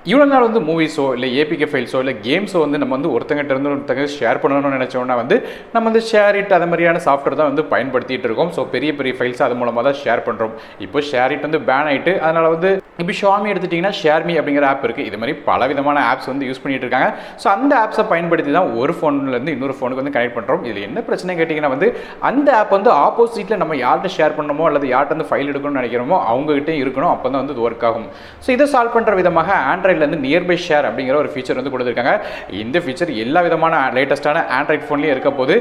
இவ்வளோ நாள் வந்து மூவிஸோ இல்லை ஏபிகே ஃபைல்ஸோ இல்லை கேம்ஸோ வந்து நம்ம வந்து ஒருத்தங்கிட்ட இருந்து ஒருத்தங்க ஷேர் பண்ணணும்னு நினச்சோன்னா வந்து நம்ம வந்து ஷேர் இட் அது மாதிரியான சாஃப்ட்வேர் தான் வந்து பயன்படுத்திட்டு இருக்கோம். ஸோ பெரிய பெரிய ஃபைல்ஸ் அது மூலமாக தான் ஷேர் பண்ணுறோம். இப்போ ஷேர் இட் வந்து பேன் ஆகிட்டு அதனால் வந்து இப்போ ஷாமி எடுத்துட்டிங்கன்னா ஷேர்மி அப்படிங்கிற ஆப் இருக்குது. இது மாதிரி பல விதமான ஆப்ஸ் வந்து யூஸ் பண்ணிட்டு இருக்காங்க. ஸோ அந்த ஆப்ஸை பயன்படுத்தி தான் ஒரு ஃபோன்லேருந்து இன்னொரு ஃபோனுக்கு வந்து கனெக்ட் பண்ணுறோம். இதில் என்ன பிரச்சனை கேட்டிங்கன்னா வந்து அந்த ஆப் வந்து ஆப்போசிட்டில் நம்ம யார்கிட்ட ஷேர் பண்ணணுமோ அல்லது யார்கிட்ட வந்து ஃபைல் எடுக்கணும்னு நினைக்கிறோமோ அவங்ககிட்டே இருக்கணும். அப்போ தான் வந்து இது ஒர்க் ஆகும். ஸோ இதை சால்வ் பண்ணுற விதமாக ஆண்ட்ராய்ட்லேருந்து நியர்பை ஷேர் அப்படிங்கிற ஒரு ஃபீச்சர் வந்து கொடுத்துருக்காங்க. இந்த ஃபீச்சர் எல்லா விதமான லேட்டஸ்டான ஆண்ட்ராய்ட் ஃபோன்லேயும் இருக்க போது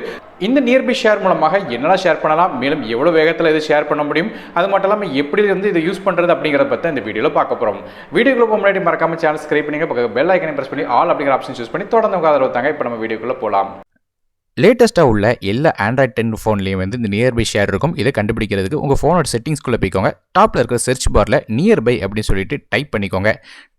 இந்த நியர்பை ஷேர் மூலமாக என்னெல்லாம் ஷேர் பண்ணலாம், மேலும் எவ்வளோ வேகத்தில் இதை ஷேர் பண்ண முடியும், அது மட்டும் இல்லாமல் எப்படி வந்து இதை யூஸ் பண்ணுறது அப்படிங்கிறத பற்றி இந்த வீடியோவில் பார்க்க போகிறோம். வீடியோக்குள்ள முன்னாடி மறக்காம சேனல் சப்ஸ்கிரைப் பண்ணுங்க, பக்கத்துல பெல் ஐக்கனை பிரஸ் பண்ணி ஆல் அப்படிங்கிற ஆப்ஷன் சூஸ் பண்ணி தொடர்ந்து உங்க ஆதரவு தாங்க. இப்போ நம்ம வீடியோக்குள்ள போகலாம். லேட்டஸ்ட்டாக உள்ள எல்லா ஆண்ட்ராய்ட் 10 ஃபோன்லேயும் வந்து இந்த நியர்பை ஷேர் இருக்கும். இதை கண்டுபிடிக்கிறதுக்கு உங்கள் ஃபோனோட செட்டிங்ஸ்குள்ளே போய்க்கோங்க. டாப்பில் இருக்கிற சர்ச் பாரில் நியர்பை அப்படின்னு சொல்லிட்டு டைப் பண்ணிக்கோங்க.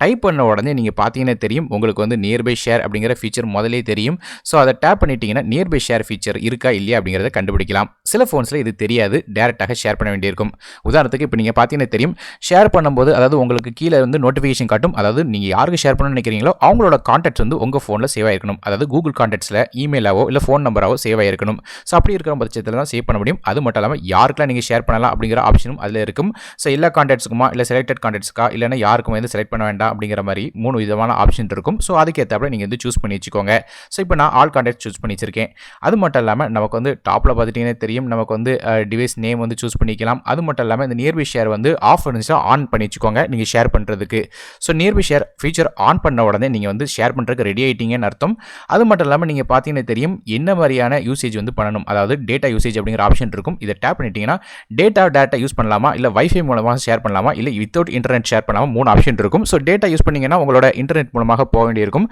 டைப் பண்ண உடனே நீங்கள் பார்த்தீங்கன்னா தெரியும் உங்களுக்கு வந்து நியர்பை ஷேர் அப்படிங்கிற ஃபீச்சர் முதலே தெரியும். ஸோ அதை டேப் பண்ணிட்டீங்கன்னா நியர்பை ஷேர் ஃபீச்சர் இருக்கா இல்லையா அப்படிங்கிறத கண்டுபிடிக்கலாம். சில ஃபோன்ஸில் இது தெரியாது, டேரெக்டாக ஷேர் பண்ண வேண்டியிருக்கும். உதாரணத்துக்கு இப்போ நீங்கள் பார்த்தீங்கன்னா தெரியும் ஷேர் பண்ணும்போது அதாவது உங்களுக்கு கீழே வந்து நோட்டிஃபிகேஷன் காட்டும். அதாவது நீங்கள் யாருக்கு ஷேர் பண்ணணும்னு நினைக்கிறீங்களோ அவங்களோட கான்டாக்ட்ஸ் வந்து உங்கள் ஃபோனில் சேவ் ஆகிருக்கணும். அதாவது கூகுள் கான்டாக்ட்ஸில் இமெயிலாவோ இல்லை ஃபோன் நம்பராவோ சேவ் ஆகிருக்கணும். ஸோ அப்படி இருக்கிற பட்சத்தில் தான் சேவ் பண்ண முடியும். அது மட்டும் இல்லாமல் யாருக்கெல்லாம் நீங்கள் ஷேர் பண்ணலாம் அப்படிங்கிற ஆப்ஷனும் அதில் இருக்கும். ஸோ எல்லா கான்டாக்ட்ஸுக்குமா இல்லை செலக்டட் கான்டாக்ட்ஸ்க்கா இல்லைனா யாருக்கும் வந்து செலக்ட் பண்ண வேண்டாம் அப்படிங்கிற மாதிரி 3 விதமான ஆப்ஷன் இருக்கும். ஸோ அதுக்கேற்றாப்புல நீங்கள் வந்து சூஸ் பண்ணி வச்சுக்கோங்க. ஸோ இப்போ நான் ஆல் கான்டாக்ட் சூஸ் பண்ணி வச்சிருக்கேன். அது மட்டும் இல்லாமல் நமக்கு வந்து டாப்பில் பார்த்துட்டிங்கன்னா தெரியும் நமக்கு வந்து டிவைஸ் நேம் வந்து சூஸ் பண்ணிக்கலாம். அது மட்டும் இல்லாமல் இந்த நியர்பை ஷேர் வந்து ஆஃப் இருந்துச்சுன்னா ஆன் பண்ணி வச்சுக்கோங்க நீங்கள் ஷேர் பண்ணுறதுக்கு. So nearby share feature on பண்ண உடனே நீங்கள் வந்து ஷேர் பண்ணுறதுக்கு ரெடி ஆகிட்டீங்கன்னு அர்த்தம். அது மட்டும் இல்லாமல் நீங்கள் பார்த்தீங்கன்னா தெரியும் என்ன மாதிரியான யூசேஜ் வந்து பண்ணணும். அதாவது டேட்டா யூசேஜ் அப்படிங்கிற ஆப்ஷன் இருக்கும். இதை டேப் பண்ணிட்டீங்கன்னா டேட்டா யூஸ் பண்ணலாமா இல்லை வைஃபை மூலமாக ஷேர் பண்ணலாமா இல்லை வித்தவுட் இன்டர்நெட் ஷேர் பண்ணலாமா 3 ஆப்ஷன் இருக்கும். ஸோ டேட்டா யூஸ் பண்ணீங்கன்னா உங்களோட இன்டர்நெட் மூலமாக போக வேண்டியிருக்கும்.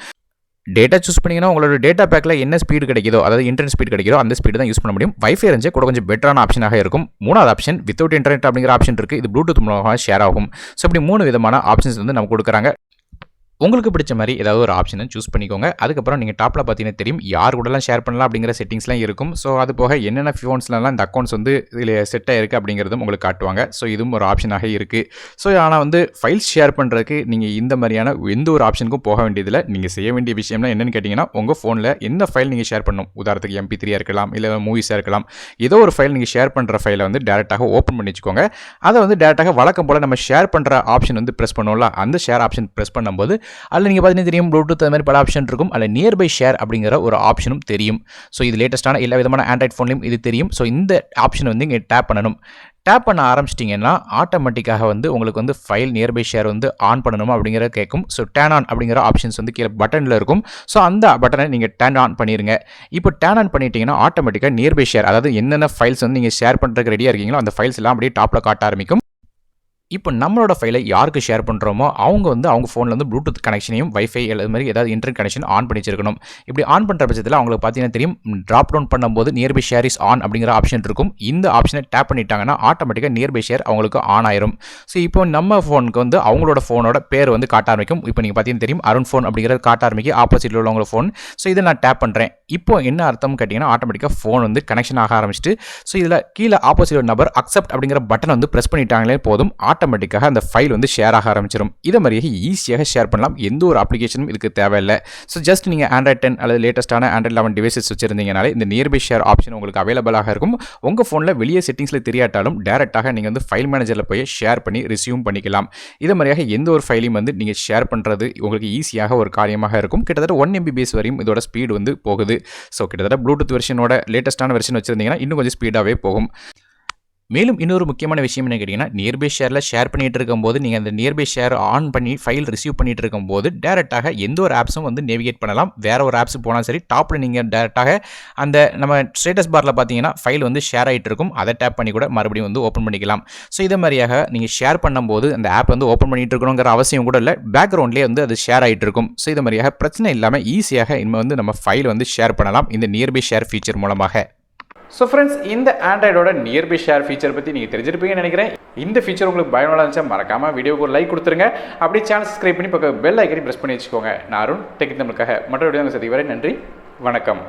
டேட்டா சூஸ் பண்ணிங்கன்னா உங்களோட டேட்டா பேக்கில் என்ன ஸ்பீடு கிடைக்குதோ அதாவது இன்டர்நெட் ஸ்பீடு கிடைக்குதோ அந்த ஸ்பீடு தான் யூஸ் பண்ண முடியும். வைஃபை இருந்துச்சு கூட கொஞ்சம் பெட்டரான ஆப்ஷனாக இருக்கும். 3வது ஆப்ஷன் வித்தவுட் இன்டர்நெட் அப்படிங்கிற ஆப்ஷன் இருக்குது. இது ப்ளூடூத் மூலமாக ஷேர் ஆகும். ஸோ இப்படி 3 விதமான ஆப்ஷன்ஸ் வந்து நமக்கு கொடுக்குறாங்க. உங்களுக்கு பிடிச்ச மாதிரி ஏதாவது ஒரு ஆப்ஷனை சூஸ் பண்ணிக்கோங்க. அதுக்கப்புறம் நீங்கள் டாப்பில் பார்த்தீங்கன்னா தெரியும் யார் கூடலாம் ஷேர் பண்ணலாம் அப்படிங்கிற செட்டிங்ஸ்லாம் இருக்கும். ஸோ அது போக என்னென்ன ஃபோன்ஸ்லாம் இந்த அக்கௌண்ட்ஸ் வந்து இதில் செட் ஆகிருக்கு அப்படிங்கிறதும் உங்களுக்கு காட்டுவாங்க. ஸோ இதுவும் ஒரு ஆப்ஷனாக இருக்குது. ஸோ ஆனால் வந்து ஃபைல்ஸ் ஷேர் பண்ணுறதுக்கு நீங்கள் இந்த மாதிரியான எந்த ஒரு ஆப்ஷனுக்கும் போக வேண்டியதில்லை. நீங்கள் செய்ய வேண்டிய விஷயம்லாம் என்னென்னு கேட்டிங்கன்னா உங்கள் ஃபோனில் எந்த ஃபைல் நீங்கள் ஷேர் பண்ணணும், உதாரணத்துக்கு MP3 இருக்கலாம் இல்லை மூவிஸாக இருக்கலாம், ஏதோ ஒரு ஃபைல் நீங்கள் ஷேர் பண்ணுற ஃபைலை வந்து டேரெக்டாக ஓப்பன் பண்ணி வச்சுக்கோங்க. அதை வந்து டேரெக்டாக வழக்கம் போல் நம்ம ஷேர் பண்ணுற ஆப்ஷன் வந்து ப்ரெஸ் பண்ணுவோம்ல, அந்த ஷேர் ஆப்ஷன் ப்ரெஸ் பண்ணும்போது அதில் நீங்கள் பார்த்தீங்கன்னா தெரியும் ப்ளூடூத் அது மாதிரி பல ஆப்ஷன் இருக்கும். அதில் நியர்பை ஷேர் அப்படிங்கிற ஒரு ஆப்ஷனும் தெரியும். ஸோ இது லேட்டஸ்ட்டான எல்லா விதமான ஆண்ட்ராய்ட் ஃபோன்லையும் இது தெரியும். ஸோ இந்த ஆப்ஷன் வந்து இங்கே டேப் பண்ணணும். டேப் பண்ண ஆரம்பிச்சிட்டிங்கன்னா ஆட்டோமேட்டிக்காக வந்து உங்களுக்கு வந்து ஃபைல் நியர்பை ஷேர் வந்து ஆன் பண்ணணுமா அப்படிங்கிறத கேட்கும். ஸோ டேன் ஆன் அப்படிங்கிற ஆப்ஷன்ஸ் வந்து கீழே பட்டனில் இருக்கும். ஸோ அந்த பட்டனை நீங்கள் டேன் ஆன் பண்ணிடுங்க. இப்போ டேன் ஆன் பண்ணிட்டீங்கன்னா ஆட்டோமேட்டிக்காக நியர்பை ஷேர் அதாவது என்னென்ன ஃபைல்ஸ் வந்து நீங்கள் ஷேர் பண்ணுறதுக்கு ரெடியாக இருக்கீங்களோ அந்த ஃபைல்ஸ் எல்லாம் அப்படியே டாப்பில் காட்ட ஆரம்பிக்கும். இப்போ நம்மளோட ஃபைலை யாருக்கு ஷேர் பண்ணுறோமோ அவங்க வந்து அவங்க ஃபோனில் வந்து ப்ளூடூத் கனெக்ஷனையும் வைஃபை அது மாதிரி ஏதாவது இன்டர்நெட் கனெக்ஷன் ஆன் பண்ணி வச்சிருக்கணும். இப்படி ஆன் பண்ணுற பட்சத்தில் அவங்களுக்கு பார்த்தீங்கன்னா தெரியும் ட்ராப் டவுன் பண்ணும்போது நியர்பை ஷேர் இஸ் ஆன் அப்படிங்கிற ஆப்ஷன் இருக்கும். இந்த ஆப்ஷனை டேப் பண்ணிட்டாங்கன்னா ஆட்டோமேட்டிக்காக நியர்பை ஷேர் அவங்களுக்கு ஆன் ஆயிரும். ஸோ இப்போ நம்ம ஃபோனுக்கு வந்து அவங்களோட ஃபோனோட பேர் வந்து காட்ட ஆரம்பிக்கும். இப்போ நீங்கள் பார்த்தீங்கன்னா தெரியும் அருண் ஃபோன் அப்படிங்கிறது காட்ட ஆரம்பிக்கும் ஆப்போசிட்டில் உள்ளவங்களோட ஃபோன். ஸோ இதை நான் டேப் பண்ணுறேன். இப்போ என்ன அர்த்தம் கேட்டிங்கன்னா ஆட்டோமேட்டிக்காக ஃபோன் வந்து கனெக்ஷன் ஆக ஆரம்பிச்சிட்டு ஸோ இதில் கீழே ஆப்போசிட் நபர் அக்செப்ட் அப்படிங்கிற பட்டன் வந்து ப்ரெஸ் பண்ணிட்டாங்களே போதும் ஆட்டோமேட்டிக்காக அந்த ஃபைல் வந்து ஷேர் ஆக ஆரம்பிச்சிடும். இதை மாதிரியே ஈஸியாக ஷேர் பண்ணலாம். எந்த ஒரு அப்ளிகேஷனும் இதுக்கு தேவையில்லை. ஸோ ஜஸ்ட் நீங்கள் ஆண்ட்ராய்ட் 10 அல்லது லேட்டஸ்ட்டான ஆண்ட்ராய்ட் 11 டிவைசஸ் வச்சிருந்தீங்கனாலே இந்த நியர்பை ஷேர் ஆப்ஷன் உங்களுக்கு அவைலபிளாக இருக்கும். உங்கள் ஃபோனில் வெளியே செட்டிங்ஸில் தெரியாட்டாலும் டேரெக்டாக நீங்கள் வந்து ஃபைல் மேனேஜரில் போய் ஷேர் பண்ணி ரிசீவ் பண்ணிக்கலாம். இது மாதிரியாக எந்த ஒரு ஃபைலையும் வந்து நீங்கள் ஷேர் பண்ணுறது உங்களுக்கு ஈஸியாக ஒரு காரியமாக இருக்கும். கிட்டத்தட்ட 1 MB வரையும் இதோட ஸ்பீடு வந்து போகுது. ஸோ கிட்டத்தட்ட ப்ளூடூத் வெர்ஷனோட லேட்டஸ்ட்டான வெர்ஷன் வச்சிருந்தீங்கன்னா இன்னும் கொஞ்சம் ஸ்பீடாகவே போகும். மேலும் இன்னொரு முக்கியமான விஷயம் என்ன கேட்டிங்கன்னா நியர்பை ஷேரில் ஷேர் பண்ணிகிட்டு இருக்கும்போது நீங்கள் அந்த நியர்பை ஷேர் ஆன் பண்ணி ஃபைல் ரிசீவ் பண்ணிகிட்டு இருக்கும்போது டேரெக்டாக எந்த ஒரு ஆப்ஸும் வந்து நேவிகேட் பண்ணலாம். வேறு ஒரு ஆப்ஸ் போனால் சரி டாப்பில் நீங்கள் டேரெக்டாக அந்த நம்ம ஸ்டேட்டஸ் பாரில் பார்த்தீங்கன்னா ஃபைல் வந்து ஷேர் ஆகிட்டு இருக்கும். அதை டேப் பண்ணி கூட மறுபடியும் வந்து ஓப்பன் பண்ணிக்கலாம். ஸோ இதே மாதிரியாக நீங்கள் ஷேர் பண்ணும்போது அந்த ஆப் வந்து ஓப்பன் பண்ணிகிட்டு இருக்கணுங்கிற அவசியம் கூட இல்லை. பேக்ரவுண்ட்லேயே வந்து அது ஷேர் ஆகிட்டு இருக்கும். ஸோ இது மாதிரியாக பிரச்சனை இல்லாமல் ஈஸியாக இனிமேல் வந்து நம்ம ஃபைல் வந்து ஷேர் பண்ணலாம் இந்த நியர்பை ஷேர் ஃபீச்சர் மூலமாக. ஸோ ஃப்ரெண்ட்ஸ் இந்த ஆண்ட்ராய்டோட நியர்பை ஷேர் ஃபீச்சர் பற்றி நீங்கள் தெரிஞ்சிருப்பீங்கன்னு நினைக்கிறேன். இந்த ஃபீச்சர் உங்களுக்கு பயனுள்ளதாக இருந்துச்சா மறக்காமல் வீடியோக்கு ஒரு லைக் கொடுத்துருங்க. அப்படியே சேனல் சப்ஸ்கிரைப் பண்ணி பக்கம் பெல் ஐக்கனை ப்ரெஸ் பண்ணி வச்சுக்கோங்க. நான் அருண் டெக் தமிழுக்காக மற்ற வீடியோ சதி வரை நன்றி, வணக்கம்.